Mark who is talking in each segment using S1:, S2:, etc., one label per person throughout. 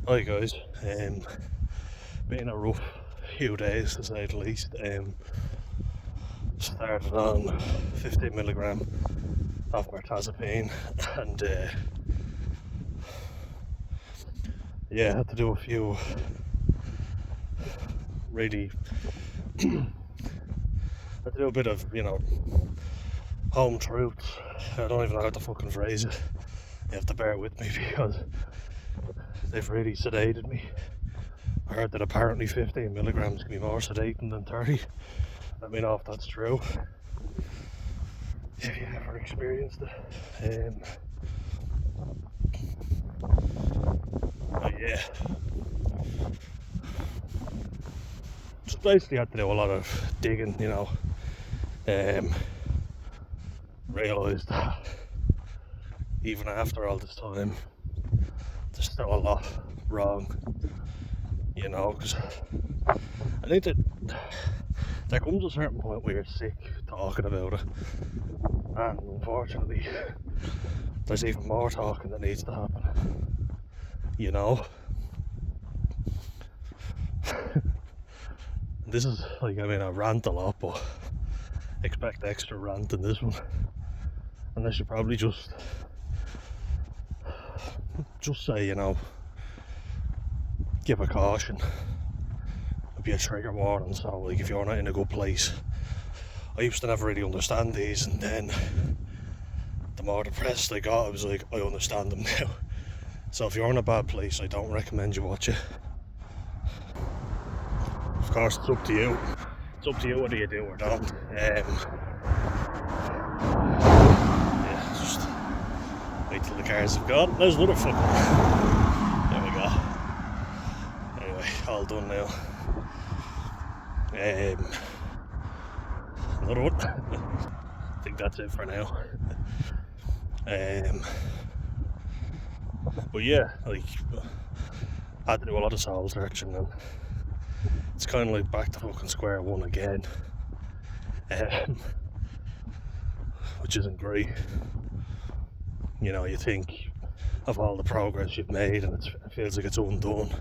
S1: Hi guys, been a rough few days to say the least. Started on 15 milligram of mirtazapine, and yeah, had to do a few really, had to do a bit of home truths. I don't even know how to fucking phrase it. You have to bear with me because they've really sedated me. I heard that apparently 15 milligrams can be more sedating than 30. Let me know if that's true. If you ever experienced it. But yeah, just basically had to do a lot of digging, realised that even after all this time, there's still a lot wrong, because I think that there comes a certain point where you're sick talking about it, and unfortunately, there's even more talking that needs to happen, This is I rant a lot, but expect extra rant in this one, and I should probably just say, give a caution, be a trigger warning. So, like, if you're not in a good place, I used to never really understand these, and then the more depressed I got, I was like, I understand them now. So, if you're in a bad place, I don't recommend you watch it. Of course, it's up to you. It's up to you whether you do or don't. Yeah, just wait till the cars have gone. There's another fucking. There we go. Anyway, all done now. Another one. I think that's it for now. But yeah, like, I had to do a lot of soul searching, and it's kind of like back to fucking square one again, which isn't great. You think of all the progress you've made, and it feels like it's undone.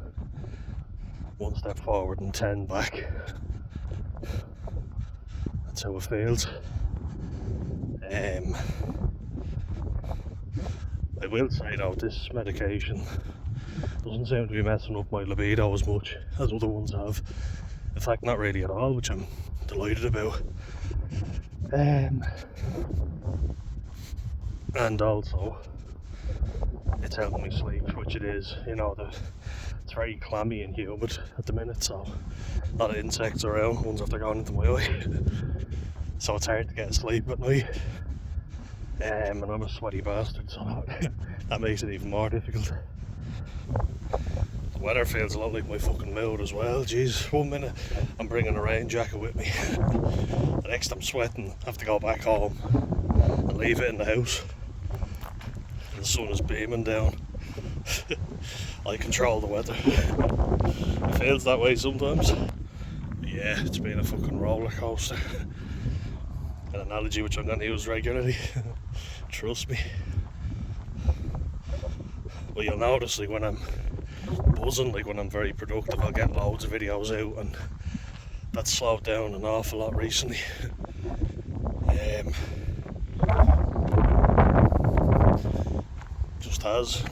S1: One step forward and 10 back. That's how it feels. I will say though, this medication doesn't seem to be messing up my libido as much as other ones have. In fact, not really at all, which I'm delighted about. And also, it's helping me sleep, which it is. It's very clammy and humid at the minute, so a lot of insects around, ones after going into my eye. So it's hard to get sleep at night. And I'm a sweaty bastard, so that makes it even more difficult. The weather feels a lot like my fucking mood as well. Jeez, 1 minute I'm bringing a rain jacket with me, the next I'm sweating, have to go back home and leave it in the house. The sun is beaming down. I control the weather. It feels that way sometimes. But yeah, it's been a fucking roller coaster. An analogy which I'm going to use regularly. Trust me. But you'll notice, like, when I'm buzzing, like when I'm very productive, I'll get loads of videos out, and that's slowed down an awful lot recently. Just has.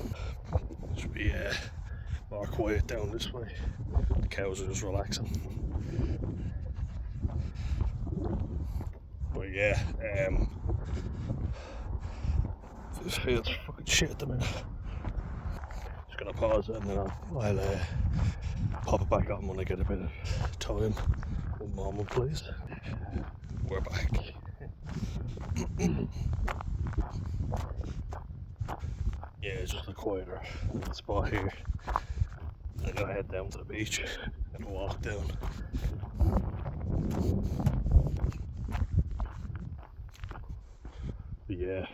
S1: Should be more quiet down this way. The cows are just relaxing. But yeah, this feels fucking shit at the minute. Just gonna pause it, and then I'll pop it back on when I get a bit of time. 1 moment, please. We're back. Yeah, it's just a quieter little spot here. I'm gonna head down to the beach and walk down. But yeah,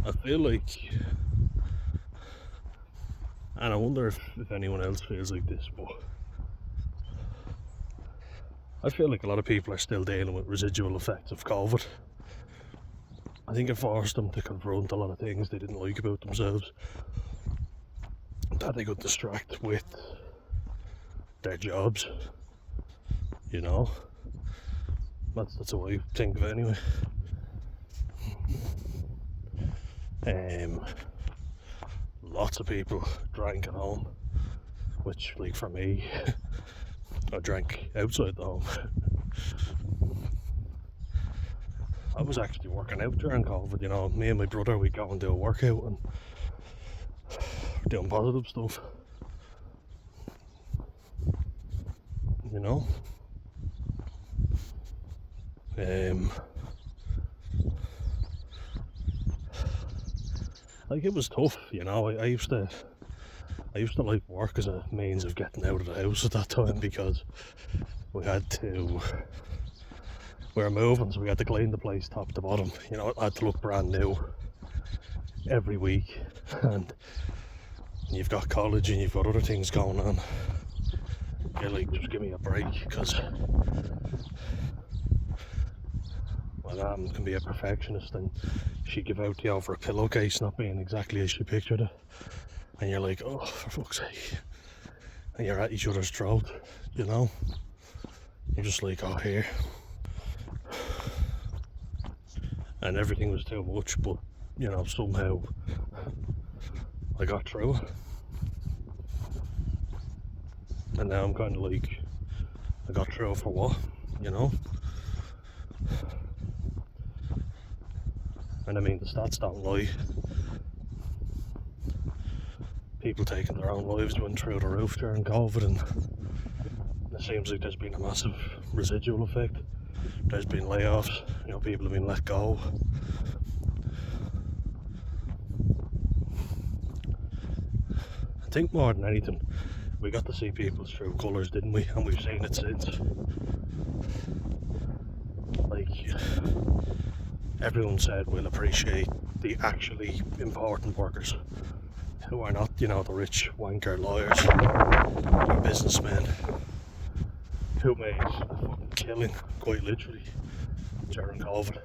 S1: I feel like, and I wonder if anyone else feels like this, but I feel like a lot of people are still dealing with residual effects of COVID. I think it forced them to confront a lot of things they didn't like about themselves that they could distract with their jobs, you know. That's the way I think of it anyway. Lots of people drank at home, which, like, for me, I drank outside the home. I was actually working out during COVID, you know. Me and my brother, we'd go and do a workout and doing positive stuff, you know. Like, it was tough, you know. I used to like work as a means of getting out of the house at that time, because we were moving, so we had to clean the place top to bottom. You know, it had to look brand new every week, and you've got college and you've got other things going on. You're like, just give me a break, because my mum can be a perfectionist, and she'd give out to you over a pillowcase not being exactly as she pictured it, and you're like, oh, for fuck's sake, and you're at each other's throat, you know. You're just like, oh, here. And everything was too much, but, you know, somehow I got through it. And now I'm kind of like, I got through it for what, you know? And I mean, the stats don't lie. People taking their own lives went through the roof during COVID, and it seems like there's been a massive residual effect. There's been layoffs, you know, people have been let go. I think more than anything, we got to see people's true colours, didn't we? And we've seen it since. Like, everyone said we'll appreciate the actually important workers, who are not, you know, the rich wanker lawyers or businessmen who made a fucking killing, quite literally, during COVID.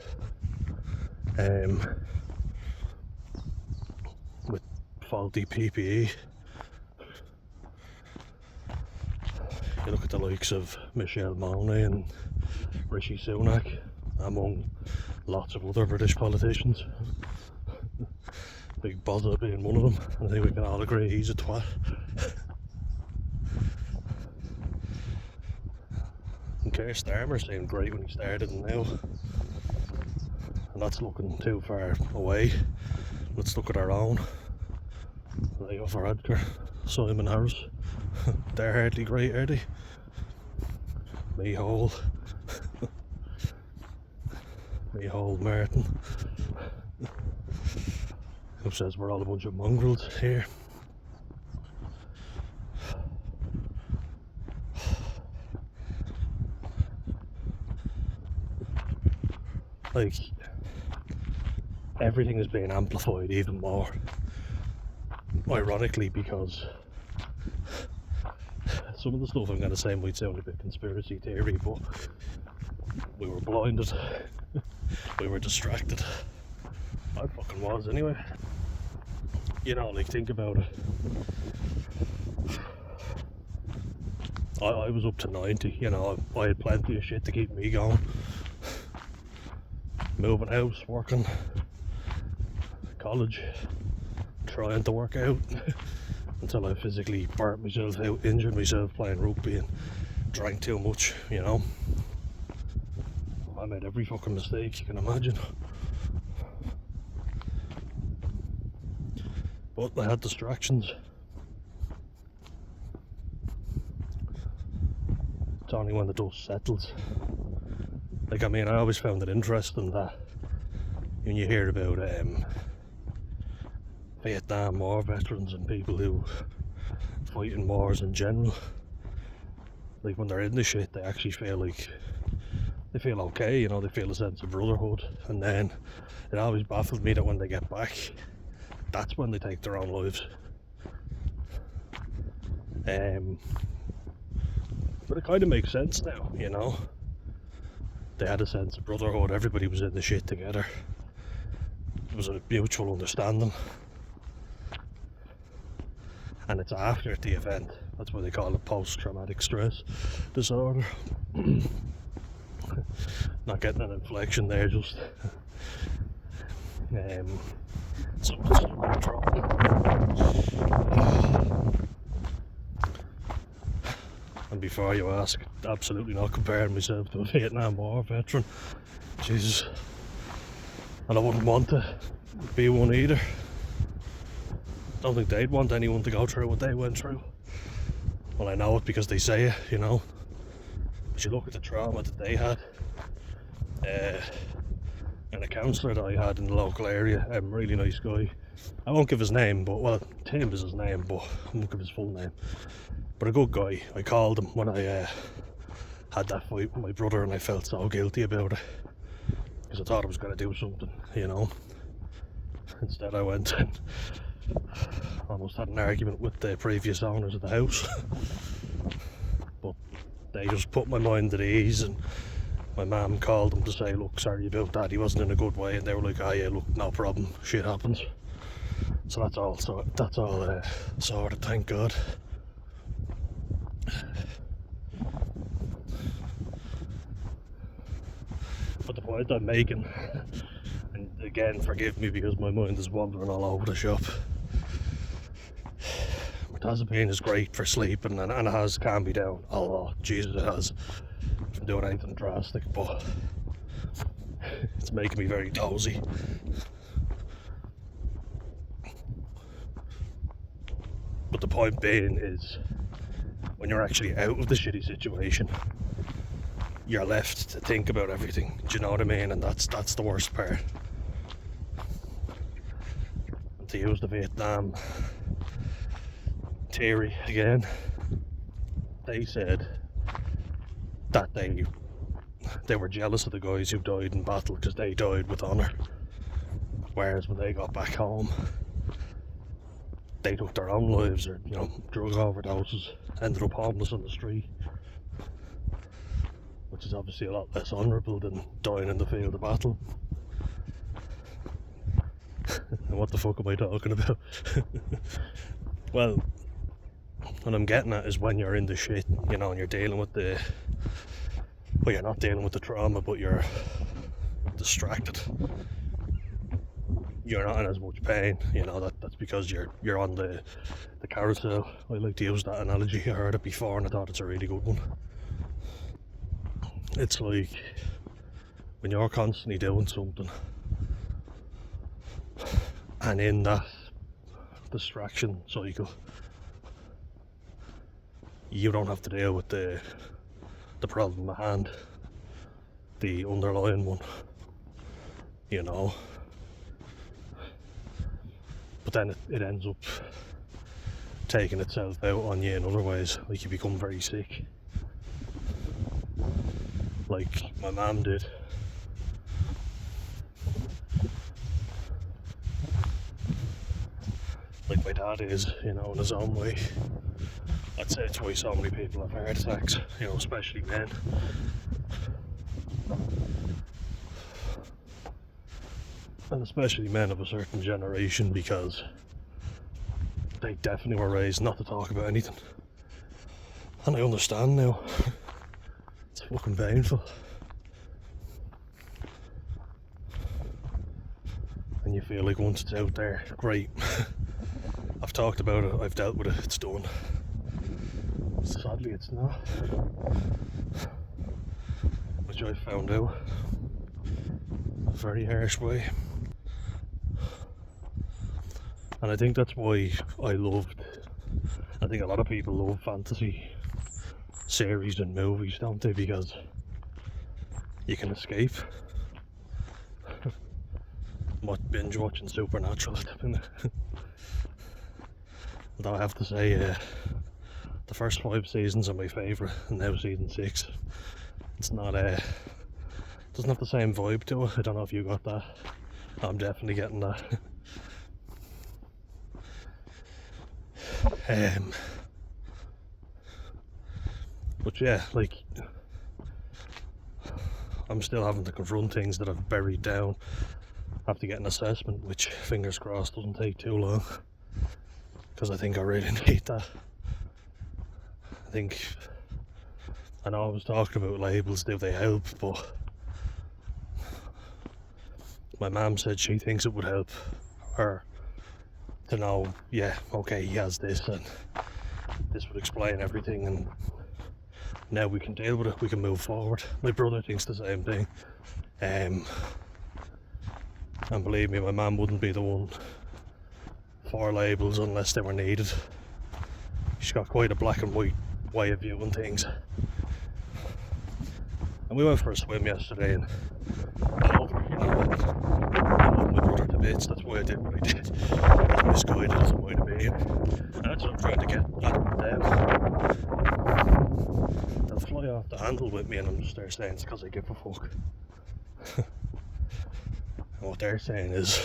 S1: With faulty PPE. You look at the likes of Michelle Maloney and Rishi Sunak, among lots of other British politicians. Big Bozza being one of them. I think we can all agree he's a twat. And Keir Starmer seemed great when he started, and now, and that's looking too far away. Let's look at our own. Leo Varadkar, Simon Harris. They're hardly great, are they? Mehol Martin, who says we're all a bunch of mongrels here. Like, everything is being amplified even more, ironically, because some of the stuff I'm going to say might sound a bit conspiracy theory, but we were blinded. We were distracted. I fucking was anyway. You know, like, think about it. I was up to 90, you know, I had plenty of shit to keep me going. Moving house, working, college, trying to work out, until I physically burnt myself out, injured myself playing rugby, and drank too much, you know. I made every fucking mistake you can imagine. But I had distractions. It's only when the dust settles. Like, I mean, I always found it interesting that when you hear about Vietnam War veterans and people who fight in wars in general, like, when they're in the shit, they actually feel like they feel okay, you know, they feel a sense of brotherhood. And then it always baffles me that when they get back, that's when they take their own lives. But it kind of makes sense now, you know. They had a sense of brotherhood, everybody was in the shit together. was a mutual understanding. And it's after the event. That's why they call it post-traumatic stress disorder. Not getting an inflection there, just something's under trouble. And before you ask, absolutely not comparing myself to a Vietnam War veteran. Jesus. And I wouldn't want to be one either. Don't think they'd want anyone to go through what they went through. Well, I know it because they say it, you know. But you look at the trauma that they had. And a counsellor that I had in the local area, a really nice guy. I won't give his name, but, well, Tim is his name, but I won't give his full name. But a good guy. I called him when I had that fight with my brother, and I felt so guilty about it. Because I thought I was going to do something, you know. Instead I went and almost had an argument with the previous owners of the house. But they just put my mind at ease, and my mum called them to say, look, sorry about that, he wasn't in a good way, and they were like, oh yeah, look, no problem, shit happens. So that's all sorted, thank God. But the point I'm making, and again, forgive me because my mind is wandering all over the shop. Mirtazapine is great for sleeping, and it has calmed me down a lot. Jesus, it has. From doing anything drastic, but it's making me very dozy. But the point being is, when you're actually out of the shitty situation, you're left to think about everything. Do you know what I mean? And that's the worst part. And to use the Vietnam theory again, they said that they were jealous of the guys who died in battle because they died with honour, whereas when they got back home they took their own lives, or, you know, drug overdoses, ended up homeless on the street, which is obviously a lot less honourable than dying in the field of battle. And what the fuck am I talking about? Well, what I'm getting at is when you're in the shit, you know, and you're dealing with well, you're not dealing with the trauma, but you're distracted. You're not in as much pain, you know, that's because you're on the carousel. I like to use that analogy. I heard it before and I thought it's a really good one. It's like when you're constantly doing something, and in that distraction cycle, you don't have to deal with the problem at hand, the underlying one, you know. But then it ends up taking itself out on you in other ways, like you become very sick, like my mum did. Like my dad is, you know, in his own way. I'd say it's why so many people have heart attacks, you know, especially men. And especially men of a certain generation, because they definitely were raised not to talk about anything. And I understand now. It's fucking painful. And you feel like once it's out there, great. I've talked about it, I've dealt with it, it's done. Sadly it's not. Which I found out a very harsh way. And I think that's why I think a lot of people love fantasy series and movies, don't they? Because you can escape. Binge watching Supernatural at the minute. Although I have to say, the first 5 seasons are my favourite, and now season 6. It's not doesn't have the same vibe to it. I don't know if you got that. I'm definitely getting that. But yeah, like, I'm still having to confront things that I've buried down have to get an assessment, which fingers crossed doesn't take too long, because I think I really need that. I know I was talking about labels, do they help, but my mum said she thinks it would help her to know, yeah, okay, he has this, and this would explain everything, and now we can deal with it, we can move forward. My brother thinks the same thing, and believe me, my mum wouldn't be the one for labels unless they were needed. She's got quite a black and white way of viewing things. And we went for a swim yesterday, and I love my brother to bits. That's why I did what I did. I was misguided as a way to be, and that's what I'm trying to get at them. They'll fly off the handle with me, and I'm just there saying it's because I give a fuck. And what they're saying is,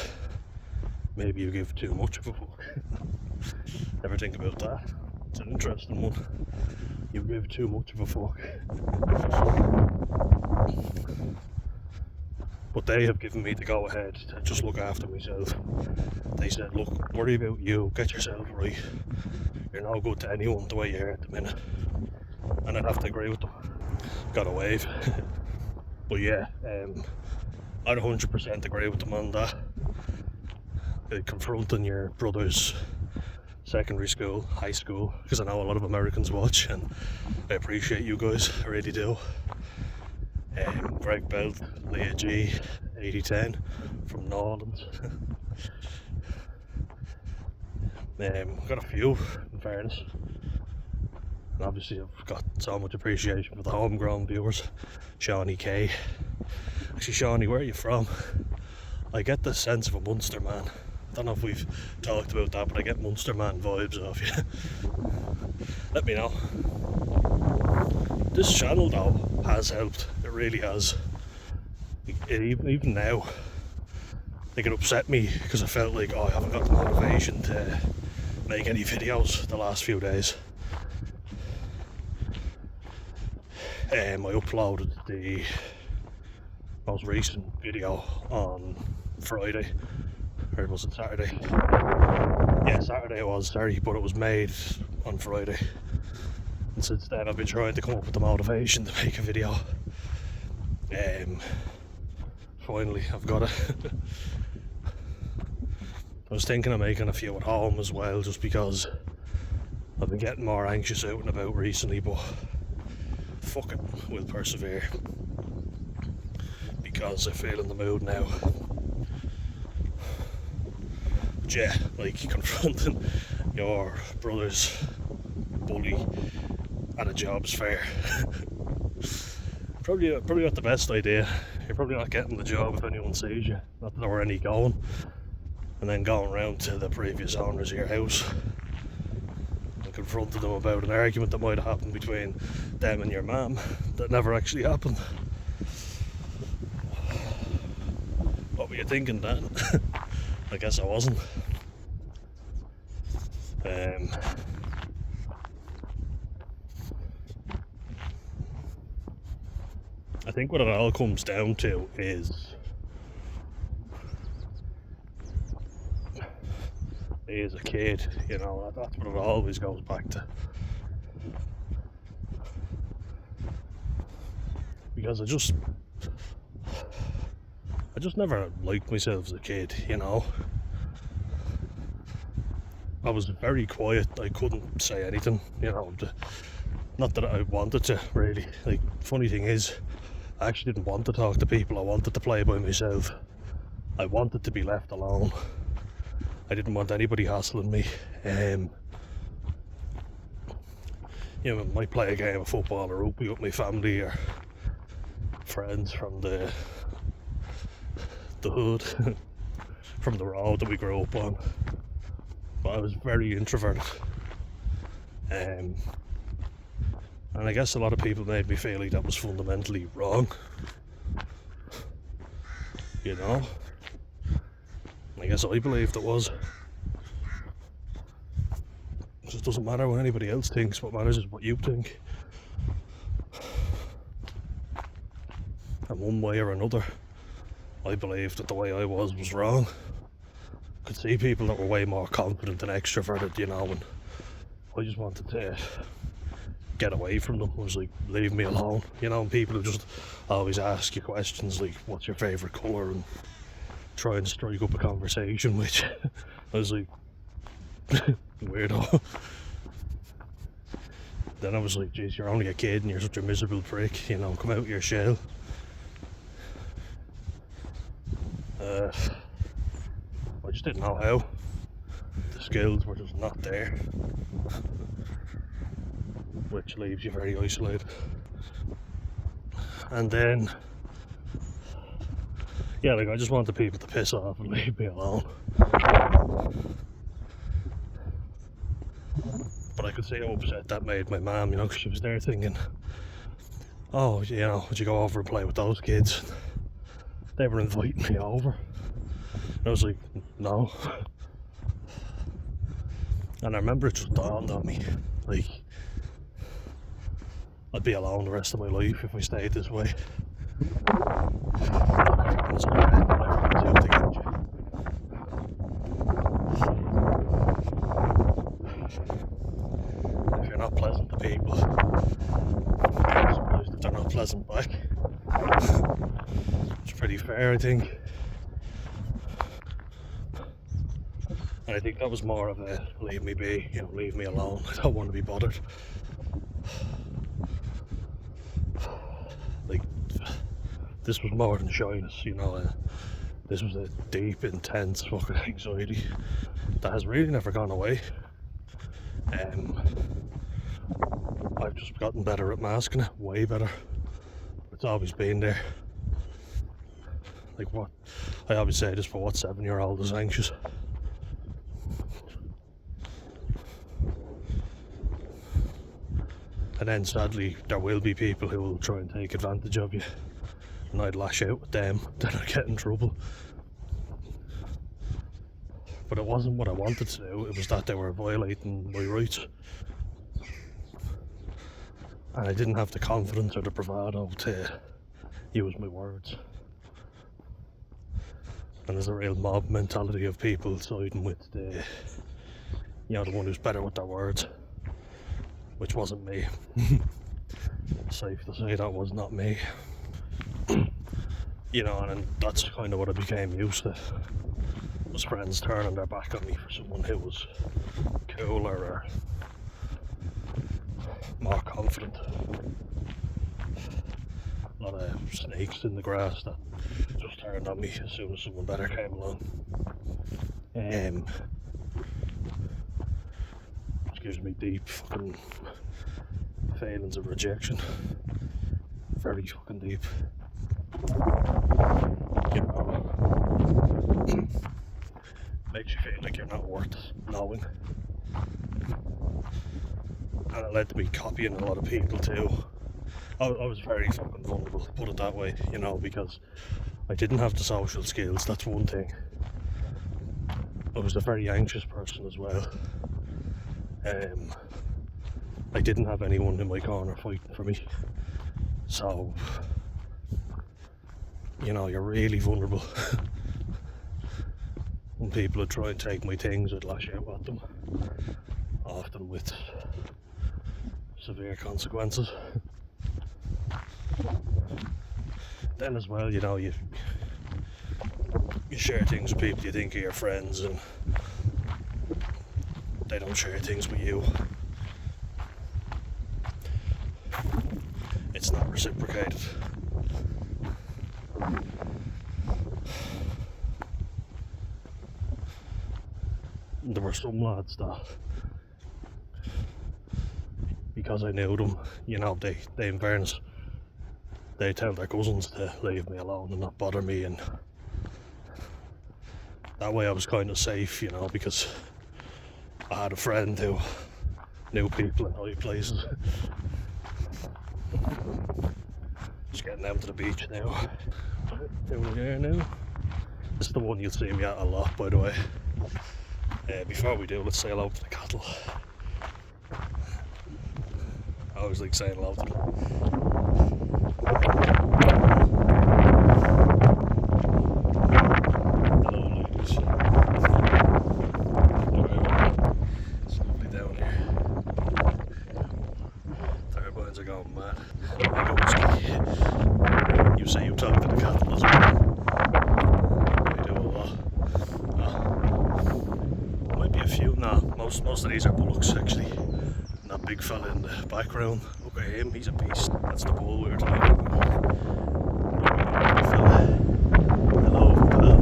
S1: maybe you give too much of a fuck. Ever think about that? It's an interesting one. You give too much of a fuck. But they have given me the go ahead to just look after myself. They said, look, worry about you, get yourself right. You're no good to anyone the way you are at the minute. And I'd have to agree with them. Got a wave. But yeah, I'd 100% agree with them on that. Confronting your brother's secondary school, high school, because I know a lot of Americans watch, and I appreciate you guys, I really do. Greg Belt, Leah G, 8010 from Norland. Got a few, in fairness. And obviously I've got so much appreciation for the homegrown viewers. Shawnee K. Actually, Shawnee, where are you from? I get the sense of a Munster man. I don't know if we've talked about that, but I get Munster man vibes off you. Let me know. This channel though has helped. It really has. Even now, it upset me because I felt like, I haven't got the motivation to make any videos the last few days. I uploaded the most recent video on Friday, or was it Saturday? Yeah, Saturday it was, sorry, but it was made on Friday. And since then I've been trying to come up with the motivation to make a video. Finally, I've got it. I was thinking of making a few at home as well, just because I've been getting more anxious out and about recently, but fuck it, we'll persevere. Because I feel in the mood now. But yeah, like confronting your brother's bully at a jobs fair. Probably not the best idea. You're probably not getting the job if anyone sees you. Not that there were any going. And then going round to the previous owners of your house and confronting them about an argument that might have happened between them and your mum that never actually happened. What were you thinking, Dan? I guess I wasn't. I think what it all comes down to is a kid, you know, that's what it always goes back to. Because I just never liked myself as a kid, you know. I was very quiet, I couldn't say anything, you know. Not that I wanted to, really. Like, funny thing is, I actually didn't want to talk to people, I wanted to play by myself. I wanted to be left alone. I didn't want anybody hassling me. You know, I might play a game of football or rugby with my family or friends from the hood, from the road that we grew up on. But I was very introverted. And I guess a lot of people made me feel like that was fundamentally wrong. You know? I guess I believed it was. It just doesn't matter what anybody else thinks, what matters is what you think. And one way or another, I believed that the way I was wrong. Could see people that were way more confident and extroverted, you know, and I just wanted to get away from them. I was like, leave me alone, you know, and people just always ask you questions like, what's your favourite colour, and try and strike up a conversation, which I was like, weirdo. Then I was like, geez, you're only a kid and you're such a miserable prick, you know, come out of your shell. I just didn't know how. The skills were just not there, which leaves you very isolated. And then, yeah, like I just wanted people to piss off and leave me alone. But I could see how upset that made my mum, you know, because she was there thinking, oh, you know, would you go over and play with those kids? They were inviting me over. And I was like, no. And I remember it just dawned on me, like, I'd be alone the rest of my life if I stayed this way. If you're not pleasant to people, I'm surprised if they're not pleasant back. It's pretty fair, I think. And I think that was more of a leave me be, you know, leave me alone. I don't want to be bothered. Like, this was more than shyness, you know. This was a deep, intense fucking anxiety that has really never gone away. I've just gotten better at masking it, way better. It's always been there. Like, what I always say this, but what 7-year-old is anxious? And then sadly there will be people who will try and take advantage of you, and I'd lash out at them, then I'd get in trouble. But it wasn't what I wanted to do, it was that they were violating my rights. And I didn't have the confidence or the bravado to use my words. And there's a real mob mentality of people siding with the, you know, the one who's better with their words. Which wasn't me. Safe to say that was not me. You know, and that's kind of what I became used to. Was friends turning their back on me for someone who was cooler or more confident. A lot of snakes in the grass that just turned on me as soon as someone better came along. Which gives me deep fucking feelings of rejection. Very fucking deep. You know, makes you feel like you're not worth knowing. And it led to me copying a lot of people too. I was very fucking vulnerable, put it that way, you know, because I didn't have the social skills, that's one thing. I was a very anxious person as well. I didn't have anyone in my corner fighting for me. So, you know, you're really vulnerable. When people would try and take my things, I'd lash out at them. Often with severe consequences. Then as well, you know, you share things with people you think are your friends and they don't share things with you. It's not reciprocated. There were some lads that, because I knew them, you know, they in fairness, they tell their cousins to leave me alone and not bother me, and that way I was kind of safe, you know, because I had a friend who knew people in high places. Just getting down to the beach now. Down here now. This is the one you'll see me at a lot, by the way. Before we do, let's say hello to the cattle. I always like saying hello to them. few. Nah, most of these are bullocks actually. And that big fella in the background, look at him, he's a beast. That's the bull we were talking about. Big fella. Hello, hello.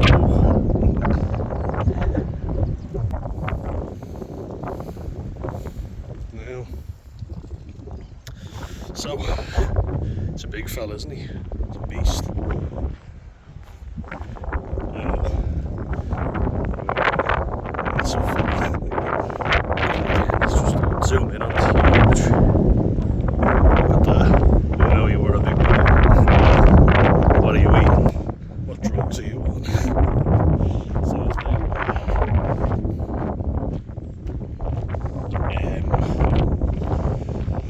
S1: Now, so it's a big fella, isn't he? He's a beast. Zoom in on this huge. Look at that. I know you were a big boy. What are you eating? What drugs are you on? So it's big.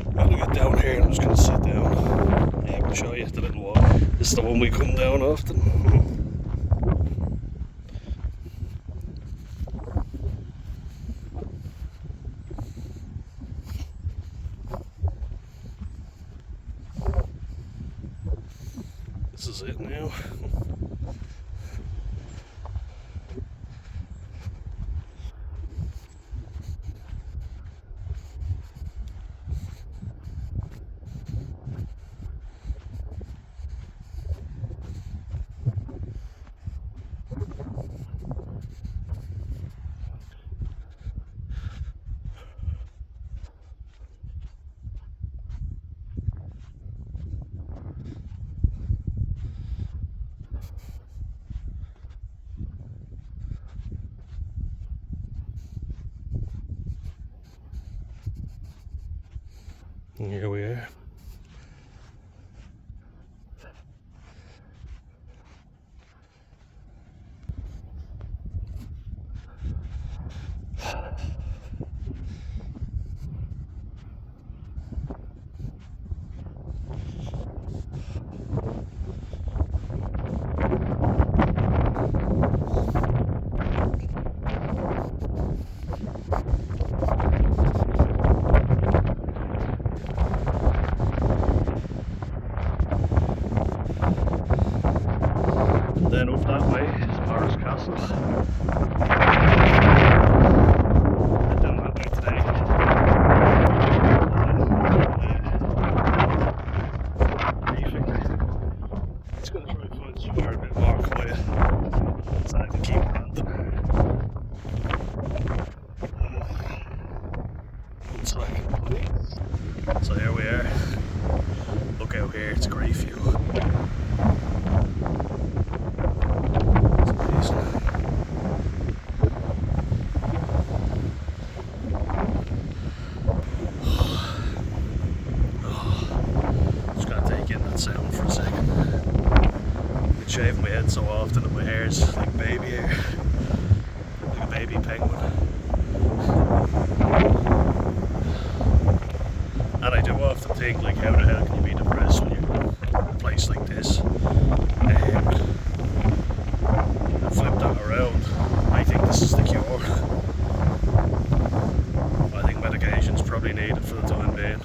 S1: I'm gonna get down here and I'm just gonna sit down. I'll show you the little walk. This is the one we come down often. This is it now. And here we are. Then up that way is Morris Castle. Head down that way today. It's going to try and find somewhere a bit more quiet so I can keep ranting. One second, please. So here we are. Look out here, it's a great view. Sound for a second. I've been shaving my head so often that my hair's like baby hair, like a baby penguin. And I do often think, like, how the hell can you be depressed when you're in a place like this? And flip that around, I think this is the cure. I think medication's probably needed for the time being.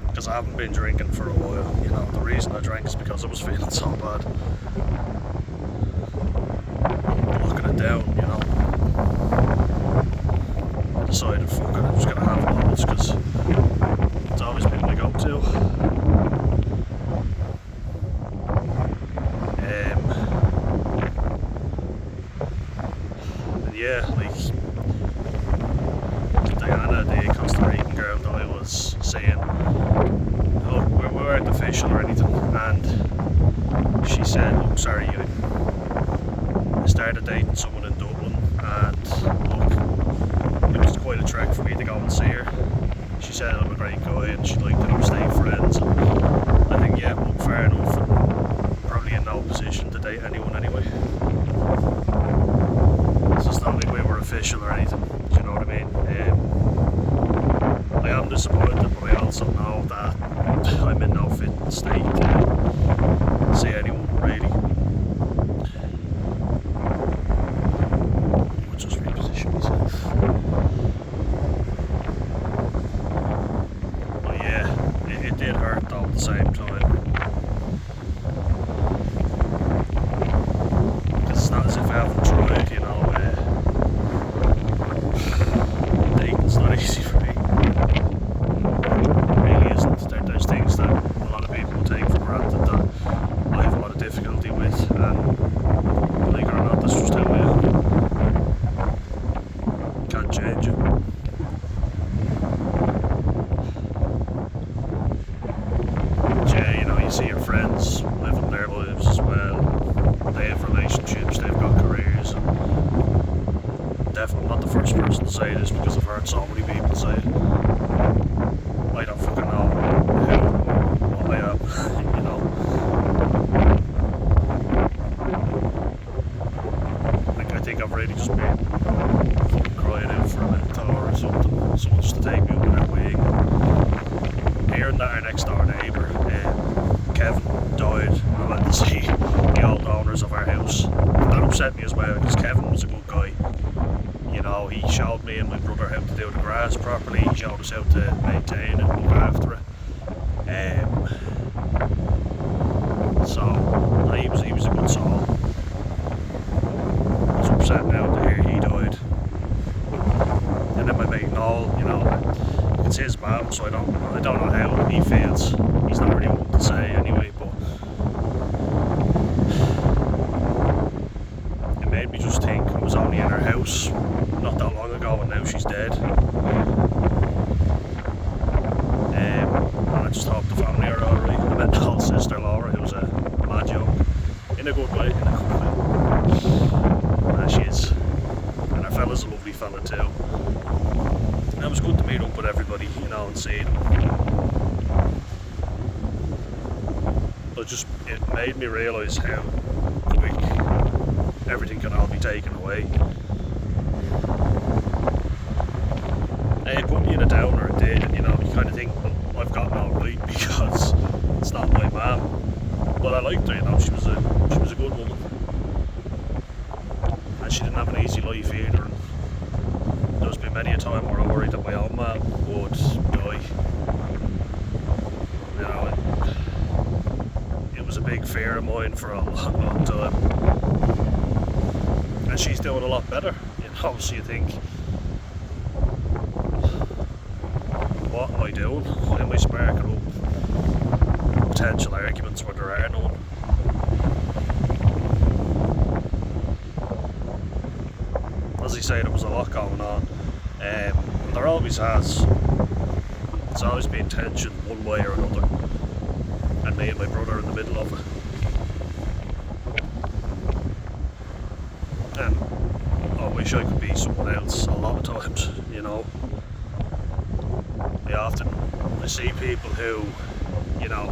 S1: Because I haven't been drinking for a while, you know. The reason I drank is because I was feeling so bad. Locking it down, you know. I decided, fuck it, I'm just gonna have loads because it's always been my go-to. And yeah, like Diana, the Costa Rican girl that I was saying, look, we weren't official or anything, and she said, look, sorry, I started dating someone in Dublin, and look, it was quite a trek for me to go and see her. She said I'm a great guy and she'd like to stay friends, and I think, yeah, look, fair enough, and probably in no position to date anyone anyway. So it's not like we were official or anything, do you know what I mean? I am disappointed, but I also know that I'm in no fit state to see anyone, really. I'll just reposition myself. But yeah, it did hurt though at the same time. Because it's not as if I haven't tried, you know. say this because I've heard so many people say it. I don't fucking know who or what I am, you know. Like, I think I've really just been fucking crying out for a mentor or something. Someone just to take me under their wing. Hearing that our next door neighbour, Kevin, died when I went to see the old owners of our house. That upset me as well, because Kevin was a good guy. You know, he showed me and my brother how to do the grass properly, he showed us how to maintain it and look after it. So, he was a good soul. I was upset now to hear he died. And then my mate Noel, you know, it's his mum, so I don't know how he feels. He's not really one to say anyway, but it made me just think I was only in her house not that long ago and now she's dead. And I just hope the family are alright. I met Noel's sister Laura, who's a mad young, in a good way, she is. And her fella's a lovely fella too. And it was good to meet up with everybody, you know, and see them. But it made me realise how quick everything can all be taken away. It put me in a downer, it did, and you know, you kind of think, well, I've got no right because it's not my mum. But I liked her, you know, she was a good woman. And she didn't have an easy life either. And there's been many a time where I worried that my own mum would die. You know, it was a big fear of mine for a long, long time. And she's doing a lot better, you know, so you think, what am I doing? Why am I sparking up potential arguments where there are none? As I say, there was a lot going on. There always has. It's always been tension one way or another. And me and my brother in the middle of it. And I wish I could be someone else a lot of times, you know. I see people who, you know,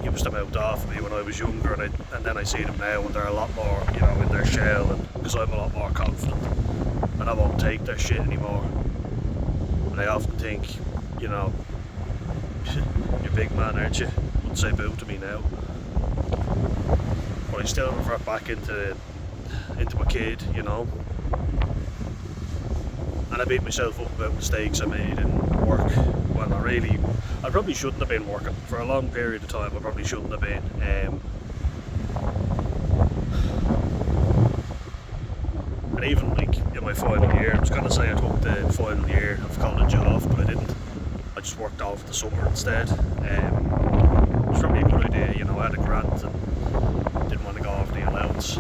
S1: used to mouth off at me when I was younger, and then I see them now and they're a lot more, you know, in their shell, and because I'm a lot more confident and I won't take their shit anymore. And I often think, you know, you're a big man, aren't you? Wouldn't say boo to me now. But I still revert back into a kid, you know. And I beat myself up about mistakes I made in work. Well, I probably shouldn't have been working. For a long period of time I probably shouldn't have been. And even like in my final year, I was going to say I took the final year of college off, but I didn't. I just worked off the summer instead. It was probably a good idea, you know, I had a grant and didn't want to go off the allowance.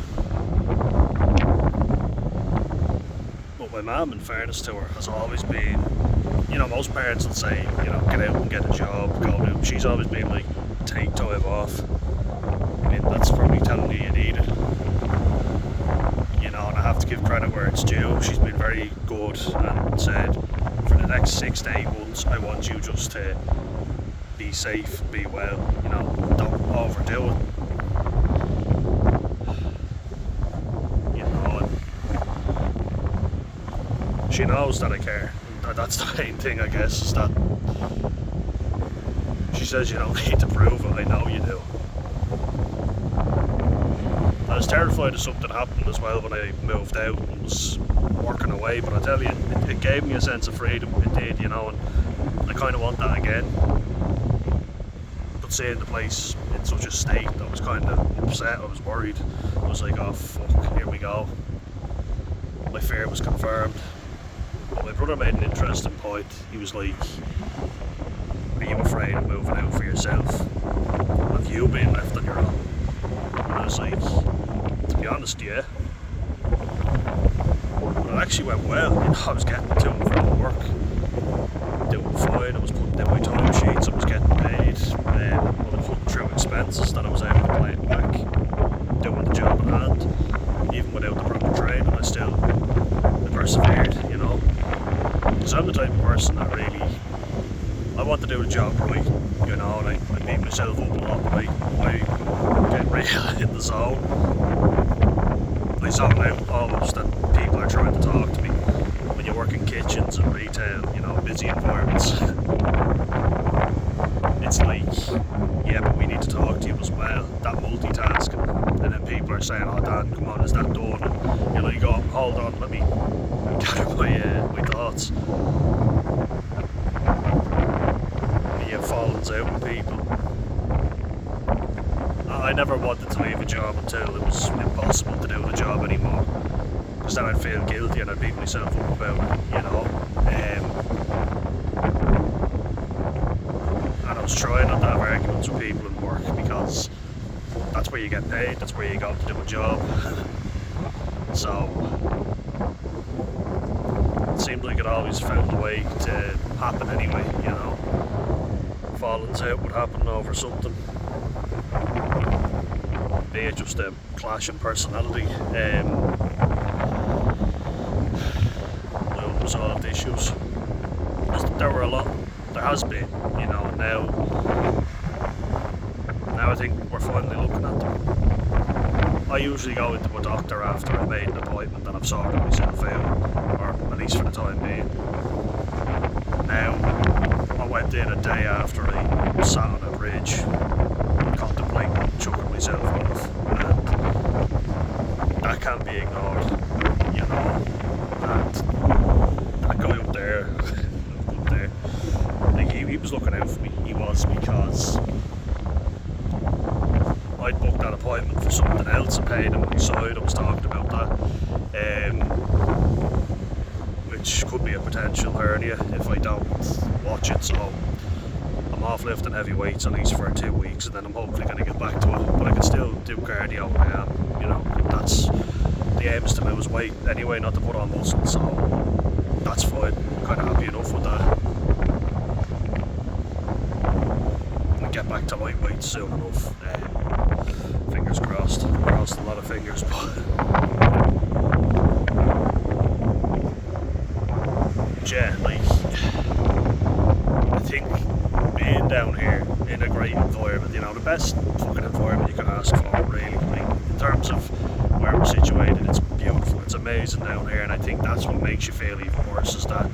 S1: My mum, in fairness to her, has always been, you know, most parents will say, you know, get out and get a job, go do. She's always been like, take time off. I mean, that's probably telling you need it. You know, and I have to give credit where it's due. She's been very good and said, for the next 6 to 8 months, I want you just to be safe, be well, you know, don't overdo it. She knows that I care. That's the main thing, I guess, is that she says you don't need to prove it. I know you do. I was terrified of something happening as well when I moved out and was working away, but I tell you, it gave me a sense of freedom. It did, you know, and I kind of want that again. But seeing the place in such a state, I was kind of upset. I was worried. I was like, oh fuck, here we go. My fear was confirmed. But my brother made an interesting point. He was like, are you afraid of moving out for yourself? Have you been left on your own? And I was like, to be honest, yeah. But it actually went well. You know, I was getting to and from work, doing fine. I was putting down my time sheets, I was getting paid, I was putting through expenses that I was able to claim back, doing the job at hand. Even without the proper training, I because I'm the type of person that really, I want to do the job right, you know, and I beat myself up a lot, but I get real in the zone. I zone out almost that people are trying to talk to me. When you work in kitchens and retail, you know, busy environments, it's like, yeah, but we need to talk to you as well, that multitasking, and then people are saying, oh Dan, come on, is that done? And you're like, oh, hold on, let me gather my thoughts. And you fallings out with people. I never wanted to leave a job until it was impossible to do the job anymore, because then I'd feel guilty and I'd beat myself up about it, you know. And I was trying not to have arguments with people in work, because that's where you get paid, that's where you go to do a job. So it seemed like it always found a way to happen anyway, you know. Fallings out would happen over something, be it just a clash in personality, unresolved issues. There were a lot, there has been, you know, and now I think we're finally looking at them. I usually go into a doctor after I've made an appointment and I've sorted myself out, or at least for the time being. Now, I went in a day after I sat on a bridge contemplating chucking myself off, and that can't be ignored, you know. And that guy up there, like he was looking out for me, he was, because I'd booked that appointment for something else and paid him on the side. I was talking about that, which could be a potential hernia if I don't watch it, so I'm off lifting heavy weights at least for 2 weeks, and then I'm hopefully going to get back to it, but I can still do cardio when I am, you know. That's the aim, is to lose weight anyway, not to put on muscle, so that's fine. I'm kind of happy enough with that. I'll get back to light weights soon enough. Fingers crossed. Crossed a lot of fingers, but yeah, like, I think being down here in a great environment, you know, the best fucking environment you can ask for, really. Like, in terms of where we're situated, it's beautiful, it's amazing down here, and I think that's what makes you feel even worse, is that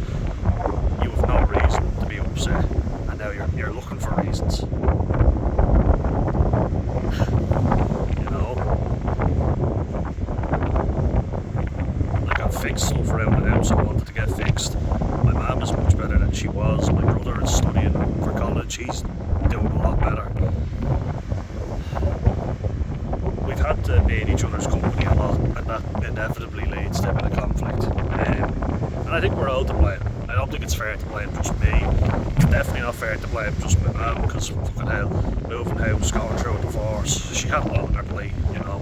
S1: you have no reason to be upset, and now you're looking for reasons. You know? Like, I've fixed stuff around the house I wanted to get fixed. My mum is much better than she was. My brother is studying for college, he's doing a lot better. We've had to be in each other's company a lot, and that inevitably leads to a bit of conflict. And I think we're all to blame. I don't think it's fair to blame just me. It's definitely not fair to blame just my mum, because fucking hell, moving house, going through a divorce, she had a lot on her plate, you know.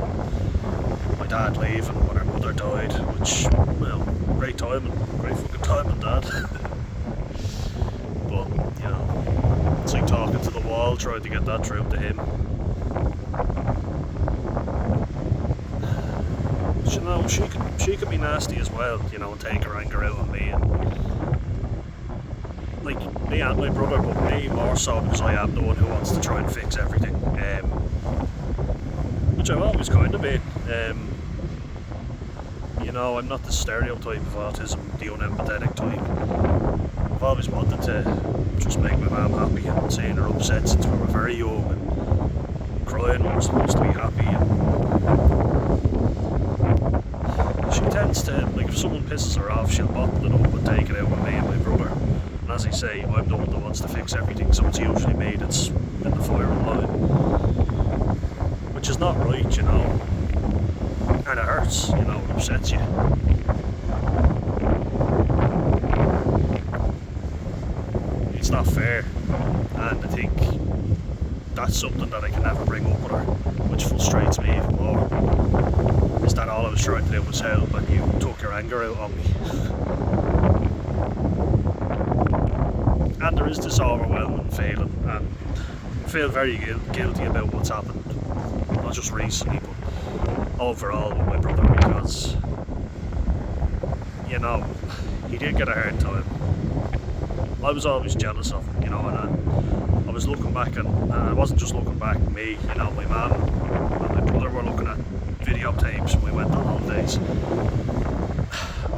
S1: My dad leaving when her mother died, which, well, great timing, great fucking timing, Dad. But, you know, it's like talking to the wall, trying to get that through to him. But, you know, she can be nasty as well, you know, and take her anger out on me. And, like, me and my brother, but me more so, because I am the one who wants to try and fix everything. Which I've always kind of been. You know, I'm not the stereotype of autism, the unempathetic type. I've always wanted to just make my mum happy, and seeing her upset since we were very young, and crying when we're supposed to be happy. And she tends to, like, if someone pisses her off, she'll bottle it up and take it out with me and my brother. And as I say, I'm the one that wants to fix everything, so it's usually me that's in the firing line. Which is not right, you know. And it hurts, you know, it upsets you. It's not fair, and I think that's something that I can never bring up with her, which frustrates me even more, is that all I was trying to do was help, and you took your anger out on me. And there is this overwhelming feeling, and I feel very guilty about what's happened, not just recently, but overall with my brother, because, you know, he did get a hard time, I was always jealous of him, you know, and I was looking back, and I wasn't just looking back at me, you know, my mum and my brother were looking at videotapes when we went on holidays.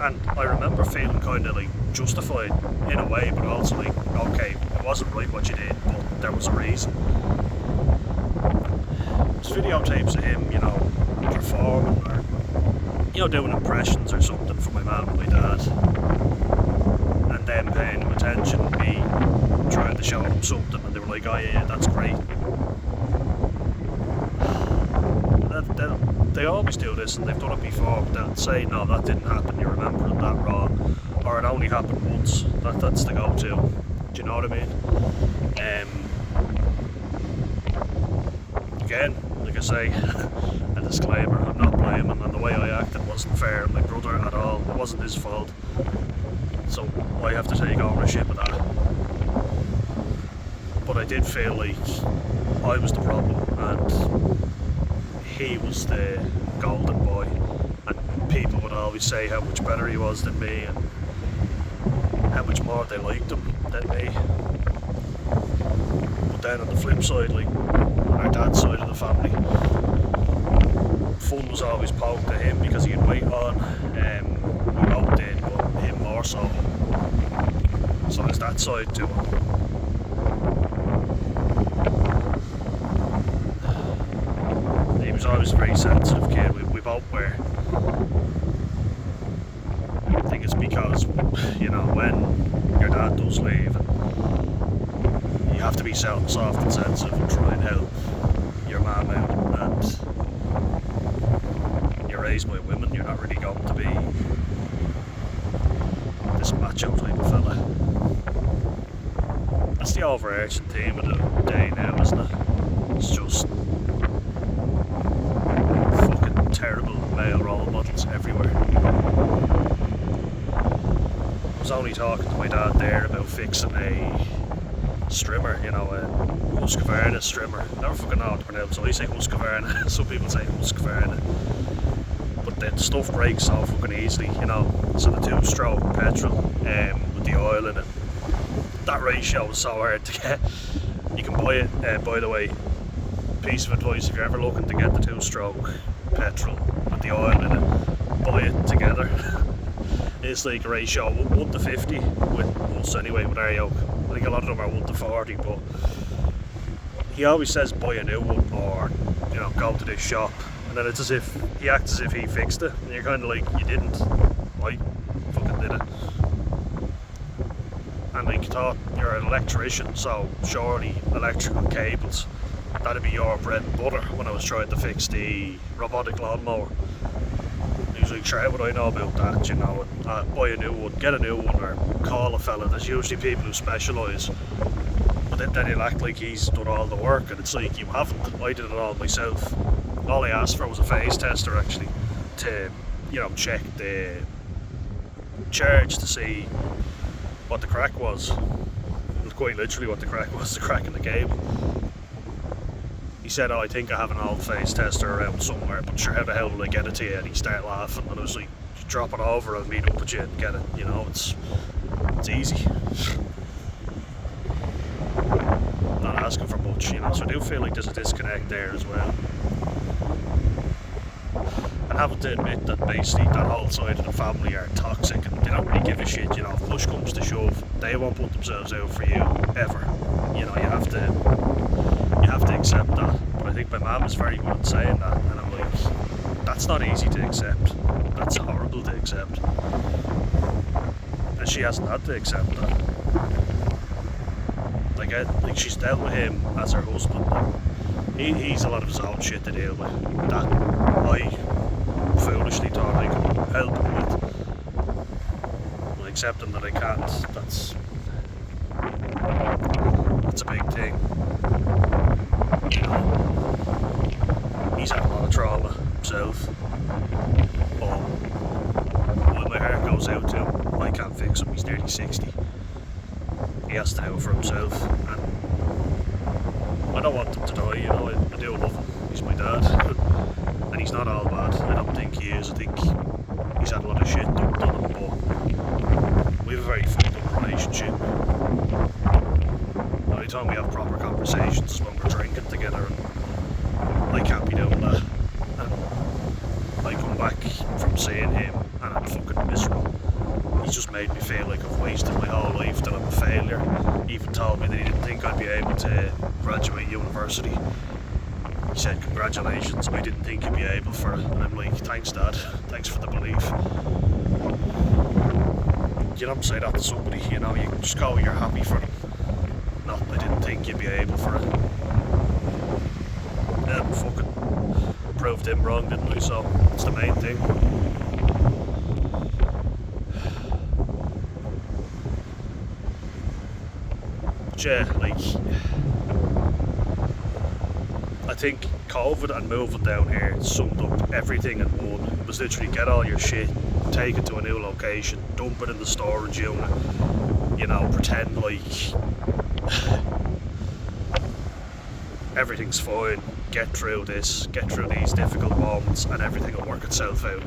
S1: And I remember feeling kind of like justified in a way, but also like, okay, it wasn't right what you did, but there was a reason. There's videotapes of him, you know, performing or, you know, doing impressions or something for my mum and my dad, and them paying him attention, me trying to show them something, and they were like, oh yeah, that's great. They always do this, and they've done it before, but they'll say, no, that didn't happen, you remembered that wrong, or it only happened once. That's the go-to. Do you know what I mean? Again, like I say, a disclaimer, I'm not blaming, and the way I acted wasn't fair on my brother at all. It wasn't his fault, so I have to take ownership of that. But I did feel like I was the problem, and he was the golden boy, and people would always say how much better he was than me, and how much more they liked him than me. But then on the flip side, like on our dad's side of the family, fun was always poked at him because he had weight on. We both did, but him more so. So there's that side to it. He was always a very sensitive kid. We both were. I think it's because, you know, when your dad does leave, you have to be soft and sensitive and try and help your mum out, and you're raised by women, you're not really going to be this macho type of fella. That's the overarching theme of the day now, isn't it? It's just fucking terrible male role models everywhere. I was only talking to my dad there about fixing a strimmer, you know, a Husqvarna strimmer. I never fucking know how to pronounce it. I say Husqvarna, some people say Husqvarna. But the stuff breaks so fucking easily, you know. So the 2-stroke petrol with the oil in it, that ratio is so hard to get. You can buy it, by the way, piece of advice, if you're ever looking to get the 2-stroke petrol with the oil in it, buy it together. It's like a ratio 1 to 50 with us anyway, with our yoke. I think a lot of them are 1 to 40, but he always says buy a new one, or, you know, go to this shop, and then it's as if he acts as if he fixed it, and you're kind of like, you didn't. I fucking did it. And like, you thought you're an electrician, so surely electrical cables, that'd be your bread and butter when I was trying to fix the robotic lawnmower. He was like, sure, how would I know about that, you know, buy a new one, get a new one, or call a fella. There's usually people who specialise, but then he'll act like he's done all the work, and it's like, you haven't. I did it all myself. All I asked for was a phase tester, actually, to, you know, check the charge to see what the crack was. Quite literally what the crack was, the crack in the cable. He said, oh, I think I have an old phase tester around somewhere, but sure, how the hell will I get it to you? And he started laughing, and I was like, drop it over, I'll meet up with you and get it, you know, it's easy. Not asking for much, you know, so I do feel like there's a disconnect there as well. And having to admit that basically that whole side of the family are toxic and they don't really give a shit, you know, if push comes to shove, they won't put themselves out for you, ever. You know, you have to accept that. But I think my mum is very good at saying that, and I'm like, that's not easy to accept. That's horrible to accept. And she hasn't had to accept that. Like she's dealt with him as her husband. He's a lot of his own shit to deal with. That I foolishly thought I could help him with. But accepting that I can't, that's a big thing. You know, he's had a lot of trauma himself. But when my heart goes out to him, I can't fix him. He's nearly 60. He has to do it for himself. And I don't want him to die, you know, I do love him. He's my dad. And he's not all bad. I don't think he is. I think he's had a lot of shit dumped on him, but we have a very fucked up relationship. time we have proper conversations is when we're drinking together, and I can't be doing that. And I come back from seeing him and I'm fucking miserable. He's just made me feel like I've wasted my whole life, that I'm a failure. He even told me that he didn't think I'd be able to graduate university. He said, congratulations, I didn't think you'd be able for it. And I'm like, thanks Dad, thanks for the belief. You don't say that to somebody, you know, you just go, you're happy for them. Not, I didn't think you'd be able for it. Fucking proved him wrong, didn't I? So, it's the main thing. Yeah, like, I think COVID and moving down here summed up everything in one. It was literally get all your shit, take it to a new location, dump it in the storage unit, you know, pretend like everything's fine, get through this, get through these difficult moments and everything will work itself out.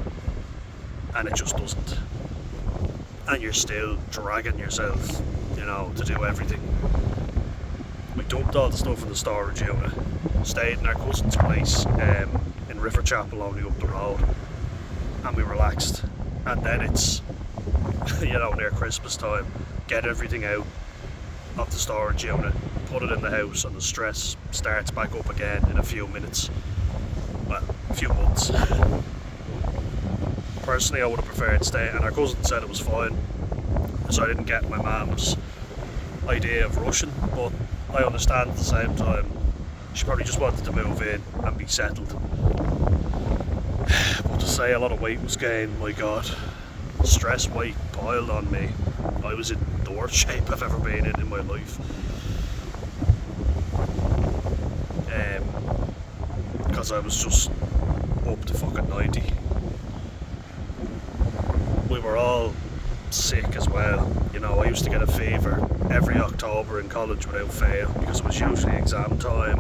S1: And it just doesn't. And you're still dragging yourself, you know, to do everything. We dumped all the stuff in the storage unit, stayed in our cousin's place in River Chapel, only up the road, and we relaxed. And then it's, you know, near Christmas time, get everything out of the storage unit, put it in the house, and the stress starts back up again in a few minutes. Well, a few months. Personally, I would have preferred staying, and our cousin said it was fine, so I didn't get my mum's idea of rushing, but I understand at the same time she probably just wanted to move in and be settled. But to say a lot of weight was gained, my god, stress weight piled on me. I was in the worst shape I've ever been in my life. Because I was just up to fucking 90. We were all sick as well. You know, I used to get a fever every October in college without fail because it was usually exam time.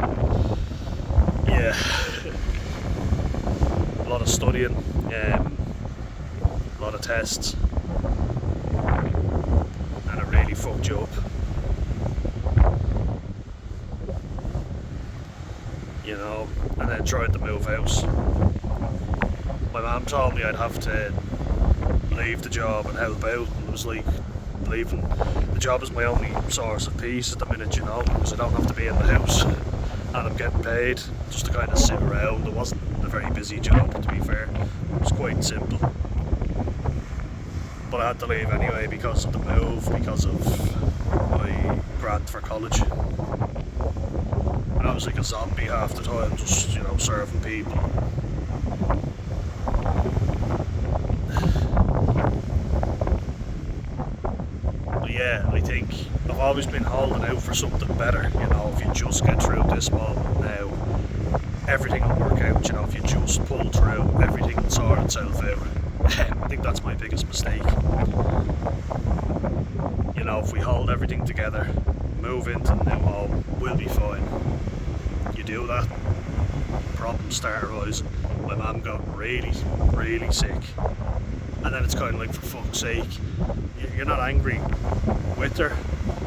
S1: Yeah, a lot of studying, a lot of tests, and it really fucked you up. You know, and then tried to move house. My mum told me I'd have to leave the job and help out, and it was like, leaving the job is my only source of peace at the minute, you know, because I don't have to be in the house and I'm getting paid just to kind of sit around. It wasn't a very busy job, to be fair, it was quite simple, but I had to leave anyway because of the move, because of my grant for college, and I was like a zombie half the time, just, you know, serving people. Yeah, I think I've always been holding out for something better, you know, if you just get through this moment now, everything will work out, you know, if you just pull through, everything will sort itself out. I think that's my biggest mistake. You know, if we hold everything together, move into the new home, we'll be fine. You do that, problems start arising. My mum got really, really sick. And then it's kind of like, for fuck's sake, you're not angry with her,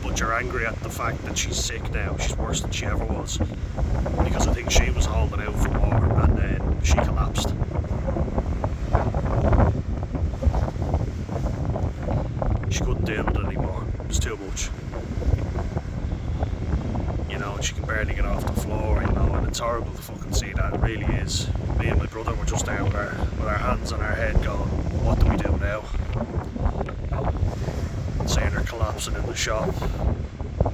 S1: but you're angry at the fact that she's sick now. She's worse than she ever was. Because I think she was holding out for more, and then she collapsed. She couldn't deal with it anymore. It was too much. You know, and she can barely get off the floor, you know, and it's horrible to fucking see that. It really is. Me and my brother were just there with our hands on our head going, what do we do now? Seeing her collapsing in the shop,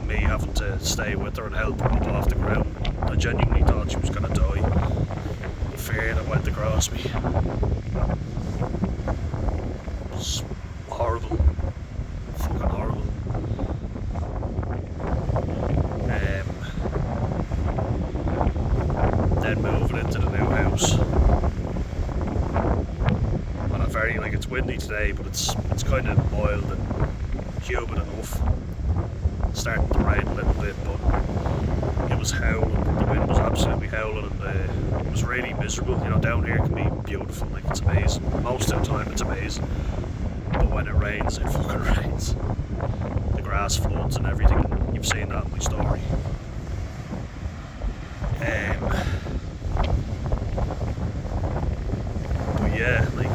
S1: me having to stay with her and help her up off the ground. I genuinely thought she was going to die. The fear that went across me was horrible. Fucking horrible. Then moving into the new house. On a very, like, it's windy today, but it's kind of mild and humid enough. It's starting to rain a little bit, but it was howling. The wind was absolutely howling, and it was really miserable. You know, down here can be beautiful, like, it's amazing. Most of the time it's amazing, but when it rains, it fucking rains. The grass floods and everything. You've have seen that in my story. But yeah, like,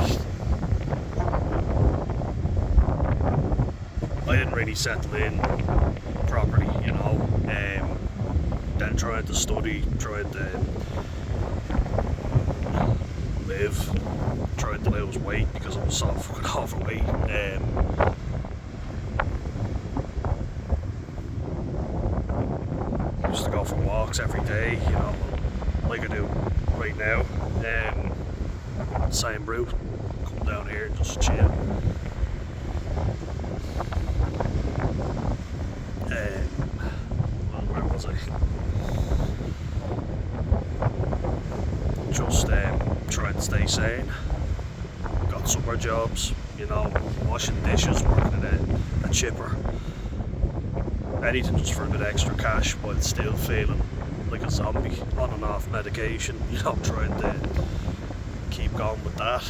S1: I didn't really settle in properly, you know. Then tried to study, tried to live, tried to lose weight because I was so fucking overweight. Used to go for walks every day, you know, like I do right now. Same route, come down here, just chill. Where was I? Just trying to stay sane. Got summer jobs, you know, washing dishes, working in a chipper. Anything just for a bit extra cash while still feeling like a zombie, on and off medication, you know, trying to keep going with that.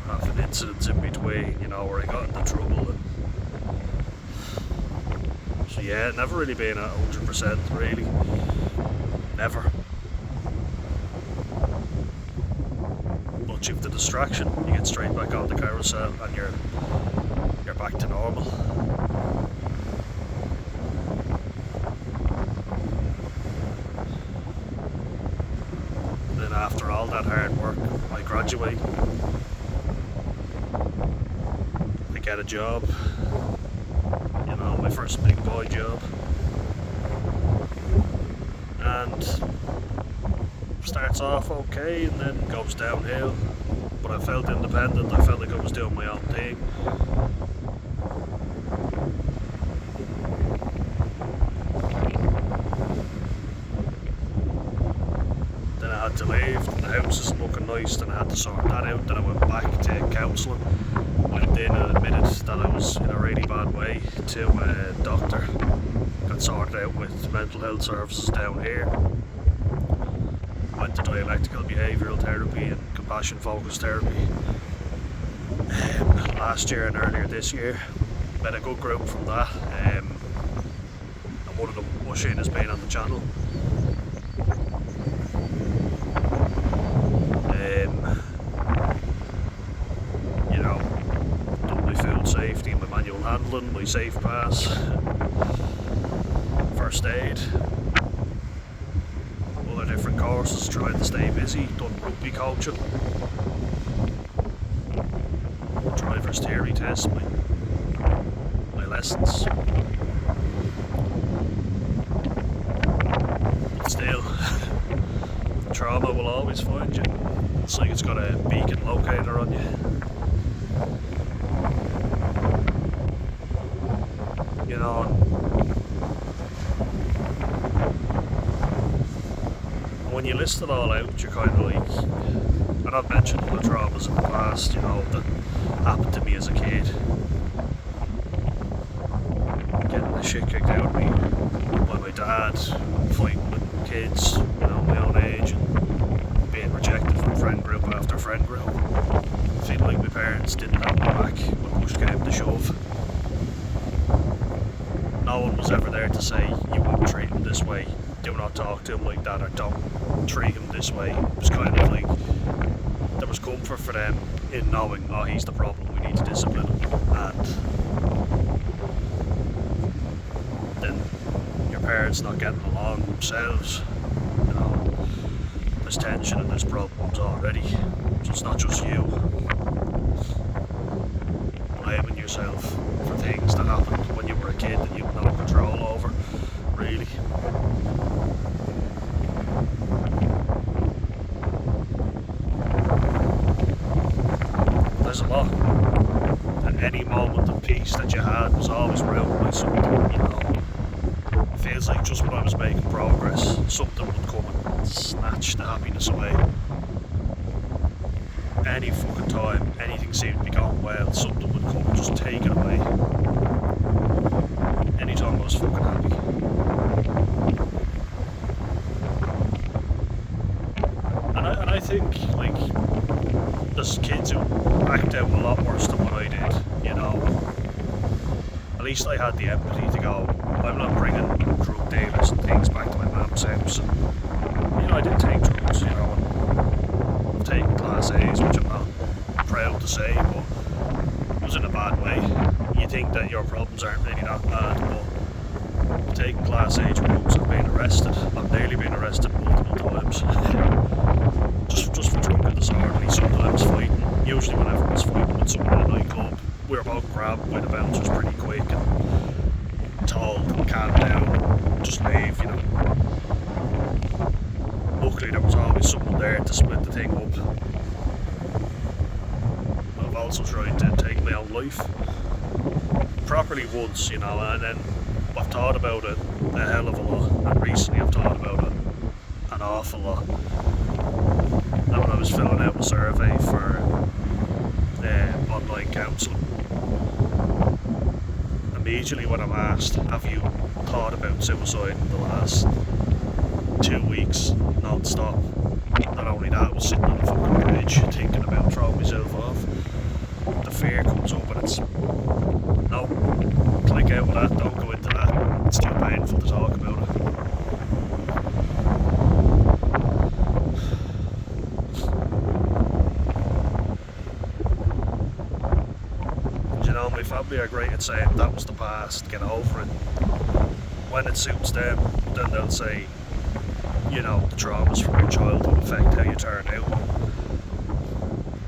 S1: Having incidents in between, you know, where I got into trouble. And so yeah, never really been at 100%, really. Never. But you've the distraction, you get straight back on the carousel and you're back to normal. Then after all that hard work, I graduate. I get a job, you know, my first big boy job. And starts off okay and then goes downhill. But I felt independent, I felt like I was doing my own thing. Then I had to leave, the house isn't looking nice, then I had to sort that out. Then I went back to counselling, went in and admitted that I was in a really bad way to a doctor. Got sorted out with mental health services down here. Went to dialectical behavioural therapy and compassion focused therapy last year and earlier this year. Met a good group from that, and one of them, Washing, has been on the channel. You know, done my food safety, my manual handling, my safe pass, first aid, other different courses, trying to stay busy, done rugby coaching, driver's theory test, my lessons. But still, trauma will always find you. It's like it's got a beacon locator on you. You know, when you list it all out, you're kind of like, and I've mentioned other traumas in the past, you know, that happened to me as a kid. Getting the shit kicked out of me by my dad, fighting with kids, you know, my own age, and being rejected from friend group after friend group. Feeling like my parents didn't have me back when push came to shove. No one was ever there to say, you won't treat him this way, do not talk to him like that, or don't treat him this way. It was kind of like, there was comfort for them in knowing, oh, he's the problem, we need to discipline him. And then your parents not getting along themselves, you know, there's tension and there's problems already, so it's not just you blaming yourself for things that happened when you were a kid that you had no control over, really. There's a lot, and any moment of peace that you had was always ruined by something, you know. It feels like just when I was making progress, something would come and snatch the happiness away. Any fucking time, anything seemed to be going well, something would come and just take it away. Anytime I was fucking happy. And I think, like, there's kids who act out a lot worse than what I did, you know. At least I had the empathy to go, I'm not bringing drug dealers and things back to my mum's house. And, you know, I did take drugs, you know, and I've taken class A's, which I'm not proud to say, but it was in a bad way. You think that your problems aren't really that bad, but I've taken class A drugs, I've been arrested. I've nearly been arrested multiple times. just for drunk and disorderly, sometimes fighting. Usually when everyone's fighting with someone in a nightclub, we were both grabbed by the bouncers pretty quick and told, calm down, just leave, you know. Luckily there was always someone there to split the thing up. I've also tried to take my own life. Properly once, you know, and then I've thought about it a hell of a lot, and recently I've thought about it an awful lot. And when I was filling out a survey for online counselling, immediately when I'm asked, have you thought about suicide in the last 2 weeks non-stop? Not only that, I was sitting on a fucking bridge thinking about throwing myself off. The fear comes up and it's, no, click out with that, don't go into that, it's too painful to talk about it. You know, my family are great at saying that was the past, get over it. When it suits them, then they'll say, you know, the traumas from your childhood affect how you turn out.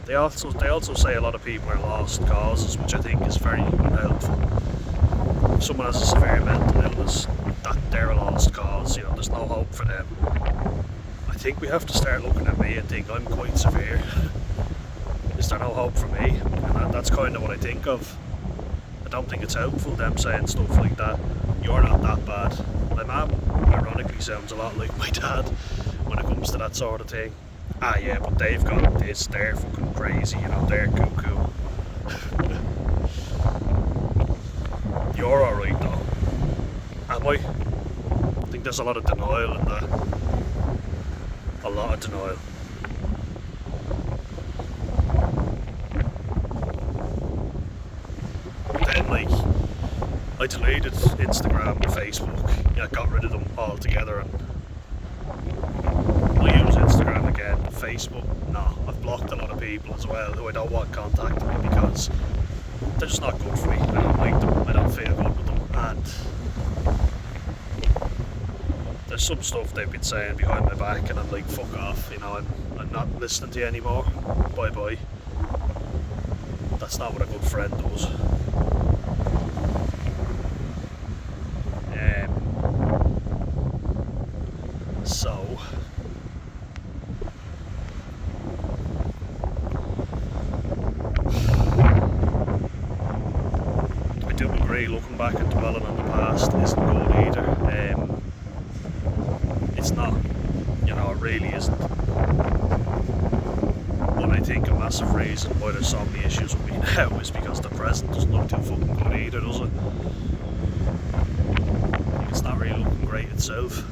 S1: They also say a lot of people are lost causes, which I think is very unhelpful. If someone has a severe mental illness, that they're a lost cause, you know, there's no hope for them. I think we have to start looking at me and think I'm quite severe. Is there no hope for me? And that's kind of what I think of. I don't think it's helpful them saying stuff like that. You're not that bad. My mum, ironically, sounds a lot like my dad when it comes to that sort of thing. Ah yeah, but they've got this, they're fucking crazy, you know, they're cuckoo. You're alright though. Am I? I think there's a lot of denial in that. A lot of denial. Then, like, I deleted Instagram and Facebook. Yeah, got rid of them altogether, and I use Instagram again. Facebook, no. I've blocked a lot of people as well who I don't want contacting me because they're just not good for me. I don't like them. I don't feel good with them. And there's some stuff they've been saying behind my back, and I'm like, fuck off. You know, I'm not listening to you anymore. Bye bye. That's not what a good friend does. So I do agree, looking back and dwelling on the past isn't good either. It's not, you know, it really isn't. But I think a massive reason why there's so many issues with me now is because the present doesn't look too fucking good either, does it? It's not really looking great itself.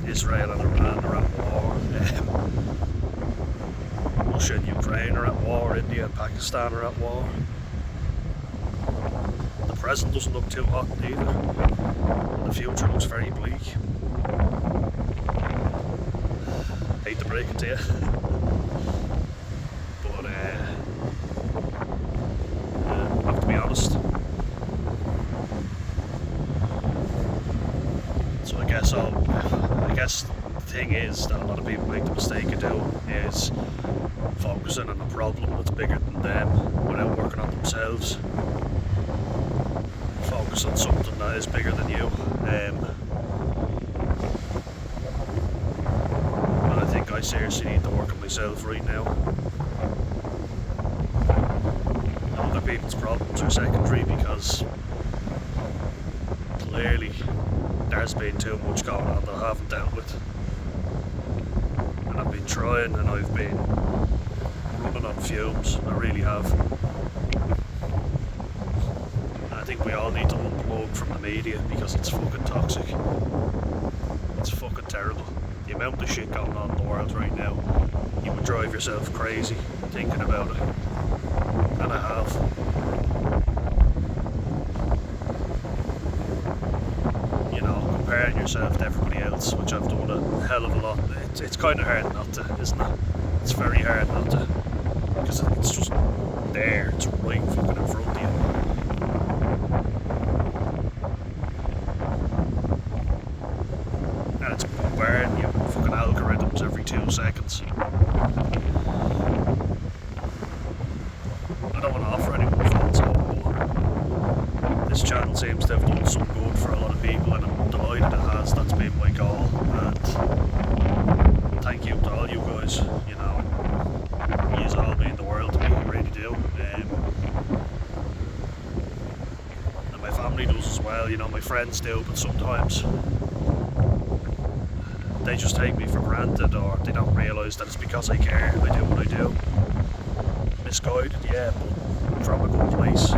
S1: Israel and Iran are at war. Russia and Ukraine are at war. India and Pakistan are at war. The present doesn't look too hot either. The future looks very bleak. Hate to break it to you. But I have to be honest. So I guess the thing is that a lot of people make the mistake of doing is focusing on a problem that's bigger than them without working on themselves. Focus on something that is bigger than you. And I think I seriously need to work on myself right now. And other people's problems are secondary because clearly there's been too much going on that I haven't dealt with. And I've been trying and I've been running on fumes. I really have. And I think we all need to unplug from the media because it's fucking toxic. It's fucking terrible. The amount of shit going on in the world right now. you would drive yourself crazy thinking about it. And I have. You know, comparing yourself to everybody else, which I've done a hell of a lot. It's kind of hard not to, isn't it? It's very hard not to, because it's just there, it's right fucking in front of you. And it's bombarding you with fucking algorithms every 2 seconds. I don't want to offer anyone faults hope, but this channel seems to have done some good for a lot of people, and I'm delighted it has. That's been my goal, and thank you to all you guys. You know, you all mean the world to me, you really do. And my family does as well, you know, my friends do, but sometimes they just take me for granted, or they don't realise that it's because I care. I do what I do. Misguided, yeah, but from a good place.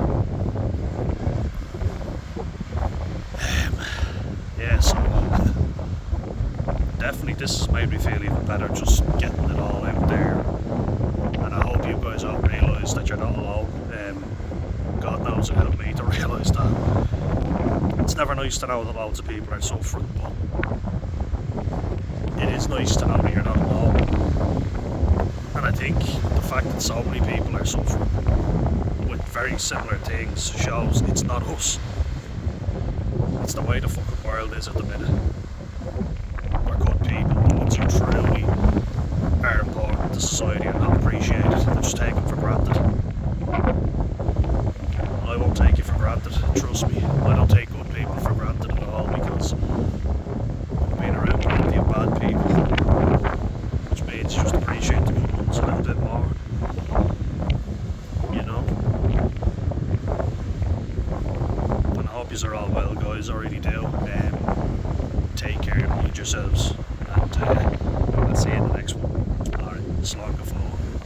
S1: Yeah, so definitely this has made me feel even better, just getting it all out there. And I hope you guys all realise that you're not alone. God knows it helped me to realise that. It's never nice to know that loads of people are suffering, but it is nice to know that you're not alone. And I think the fact that so many people are suffering with very similar things shows it's not us. It's the way the fucking world is at the minute. We're good people, the ones who truly are important to society and not appreciated. They're just taken for granted. I won't take you for granted, trust me. I don't take good people for granted at all, because I've been around plenty of bad people, which means you just appreciate the good ones a little bit more. You know? And I hope yous are all well, guys, I really do. Take care, mind yourselves, and I'll see you in the next one.